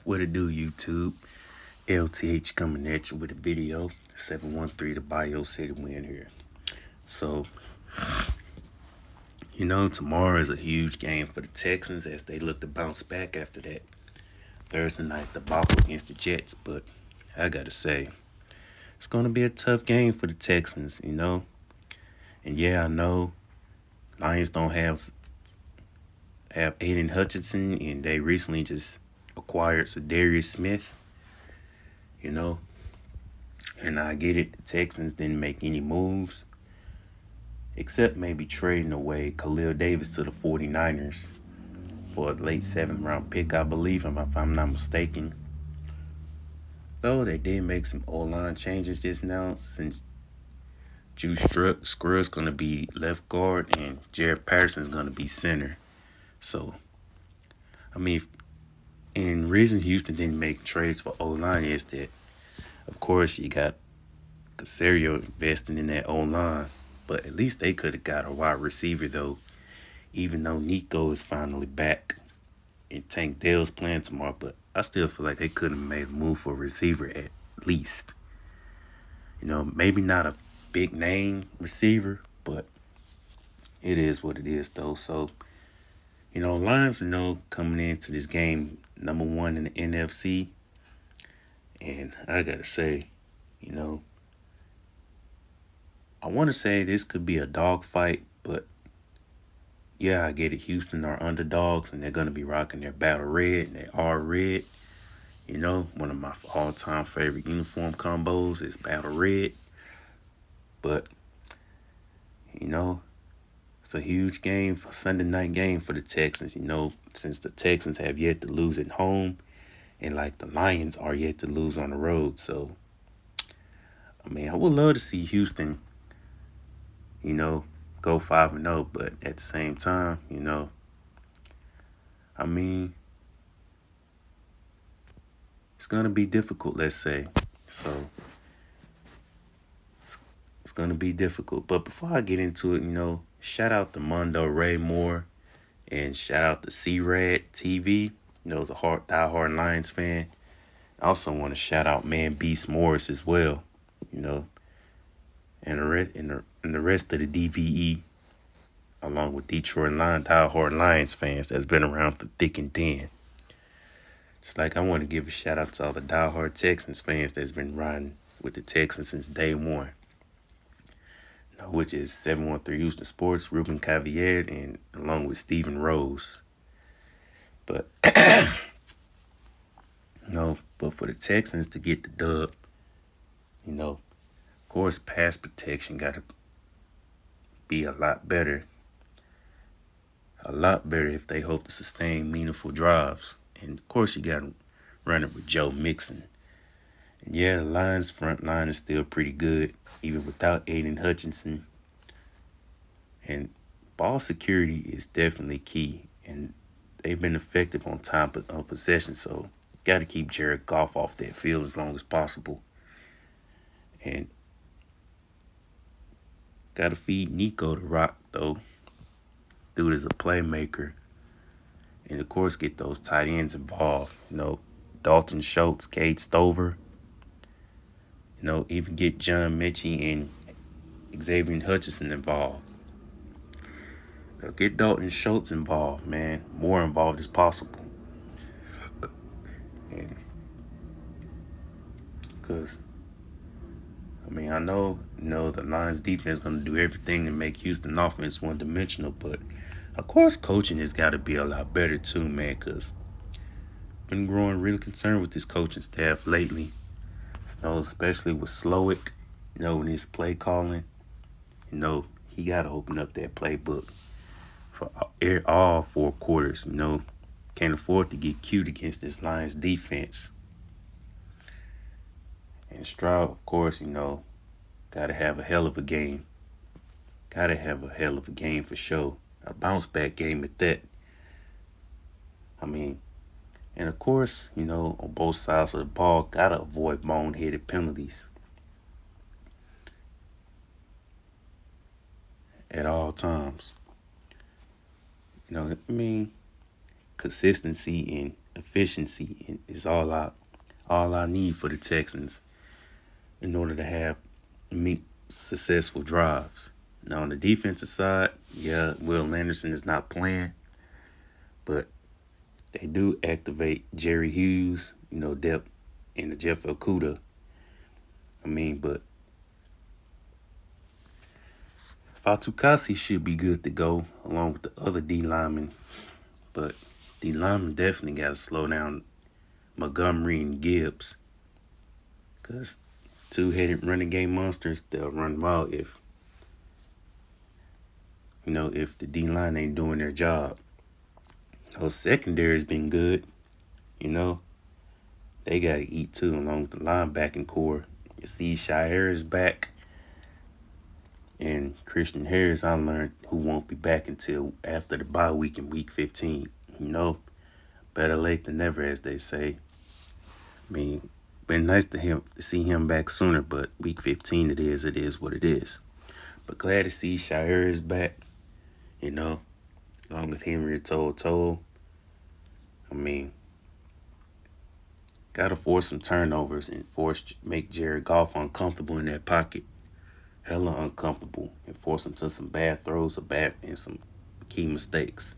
What it do, YouTube? LTH coming at you with a video. 713 the Bio City win here. So, tomorrow is a huge game for the Texans as they look to bounce back after that Thursday night debacle against the Jets. But I gotta say, it's gonna be a tough game for the Texans. And yeah, I know Lions don't have Aiden Hutchinson, and they recently just acquired Darius Smith. You know, and I get it. The Texans didn't make any moves except maybe trading away Khalil Davis to the 49ers for a late 7th round pick, I believe him, if I'm not mistaken. Though they did make some O-line changes just now, since Juice Scruggs going to be left guard and Jared Patterson's going to be center. So, and reason Houston didn't make trades for O-line is that, of course, you got Casario investing in that O-line. But at least they could have got a wide receiver, though, even though Nico is finally back and Tank Dell's playing tomorrow. But I still feel like they could have made a move for a receiver at least. Maybe not a big name receiver, but it is what it is, though. So, Lions, coming into this game, number one in the NFC. And I got to say, I want to say this could be a dogfight, but yeah, I get it. Houston are underdogs, and they're going to be rocking their battle red, and they are red. One of my all-time favorite uniform combos is battle red. But, it's a huge game, for Sunday night game for the Texans, since the Texans have yet to lose at home, and like the Lions are yet to lose on the road. So, I would love to see Houston, go 5-0, but at the same time, it's going to be difficult, let's say. So, it's going to be difficult. But before I get into it, shout out to Mondo Ray Moore and shout out to Rad95. As a diehard Lions fan. I also want to shout out Man Beast Morris as well, and the rest of the DVE, along with Detroit diehard Lions fans that's been around through thick and thin. Just like I want to give a shout out to all the diehard Texans fans that's been riding with the Texans since day one. Which is 713 Houston Sports, Ruben Cavier, and along with Stephen Rose. But but for the Texans to get the dub, of course, pass protection got to be a lot better. A lot better if they hope to sustain meaningful drives. And of course, you got to run it with Joe Mixon. And yeah, the Lions' front line is still pretty good, even without Aiden Hutchinson. And ball security is definitely key. And they've been effective on time of possession. So, got to keep Jared Goff off that field as long as possible. And got to feed Nico the rock, though. Dude is a playmaker. And, of course, get those tight ends involved. Dalton Schultz, Cade Stover. Even get John Mechie and Xavier Hutchinson involved. Get Dalton Schultz involved, man. More involved as possible. And because, I know, the Lions defense is going to do everything to make Houston offense one-dimensional, but of course, coaching has got to be a lot better too, man, because I've been growing really concerned with this coaching staff lately. Especially with Slowick, when he's play calling, he got to open up that playbook for all 4 quarters, Can't afford to get cute against this Lions defense. And Stroud, of course, got to have a hell of a game. Got to have a hell of a game for sure. A bounce-back game at that. And of course, on both sides of the ball, got to avoid boneheaded penalties at all times. Consistency and efficiency is all I need for the Texans in order to have meet successful drives. Now on the defensive side, yeah, Will Anderson is not playing, but they do activate Jerry Hughes, depth and the Jeff Okuda. But Fatukasi should be good to go along with the other D linemen. But D linemen definitely got to slow down Montgomery and Gibbs. Because two-headed running game monsters, they'll run wild if the D line ain't doing their job. Secondary's been good. They got to eat too along with the linebacking core. You see Shire is back. And Christian Harris, I learned, who won't be back until after the bye week in week 15. Better late than never, as they say. Been nice to see him back sooner, but week 15 it is what it is. But glad to see Shire is back, along with Henry Toll. Gotta force some turnovers and make Jared Goff uncomfortable in that pocket. Hella uncomfortable, and force him to some bad throws and some key mistakes.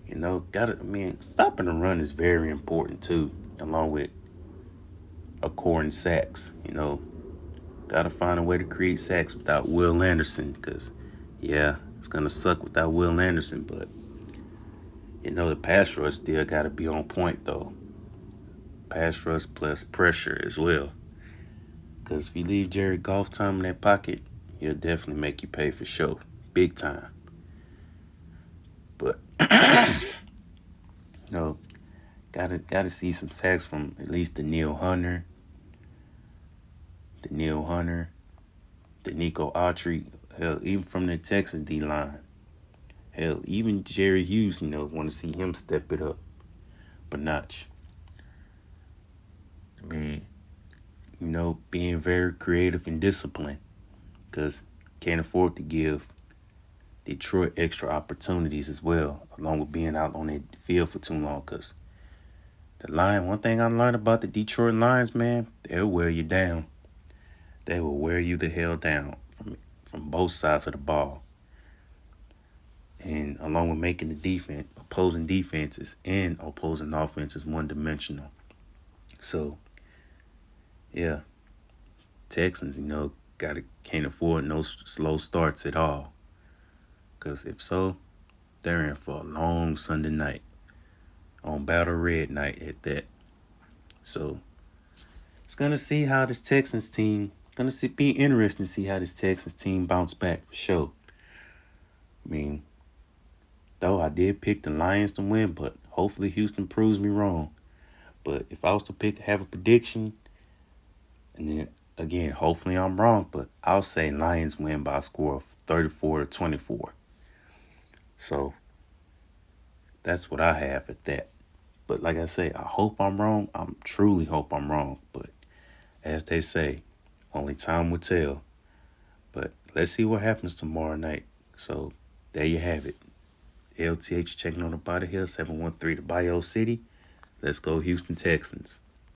Stopping the run is very important too, along with acquiring sacks. Gotta find a way to create sacks without Will Anderson, because it's gonna suck without Will Anderson, but the pass rush still gotta be on point though. Pass rush plus pressure as well. Because if you leave Jared Goff time in that pocket, he'll definitely make you pay for sure. Big time. But, gotta see some sacks from at least the Nico Autry, hell, even from the Texans D-line. Hell, even Jerry Hughes, want to see him step it up a notch. Being very creative and disciplined, because can't afford to give Detroit extra opportunities as well, along with being out on the field for too long. Because one thing I learned about the Detroit Lions, man, they'll wear you down. They will wear you the hell down from both sides of the ball. And along with making the opposing defenses and opposing offenses one-dimensional. So, yeah, Texans, can't afford no slow starts at all. Because if so, they're in for a long Sunday night on Battle Red night at that. So it's gonna see how this Texans team. Be interesting to see how this Texans team bounce back for sure. Though I did pick the Lions to win, but hopefully Houston proves me wrong. But if I was to have a prediction, and then again, hopefully I'm wrong, but I'll say Lions win by a score of 34-24. So that's what I have at that. But like I say, I hope I'm wrong. I truly hope I'm wrong. But as they say, only time will tell. But let's see what happens tomorrow night. So there you have it. LTH checking on the body here, 713 to Bio City. Let's go Houston Texans.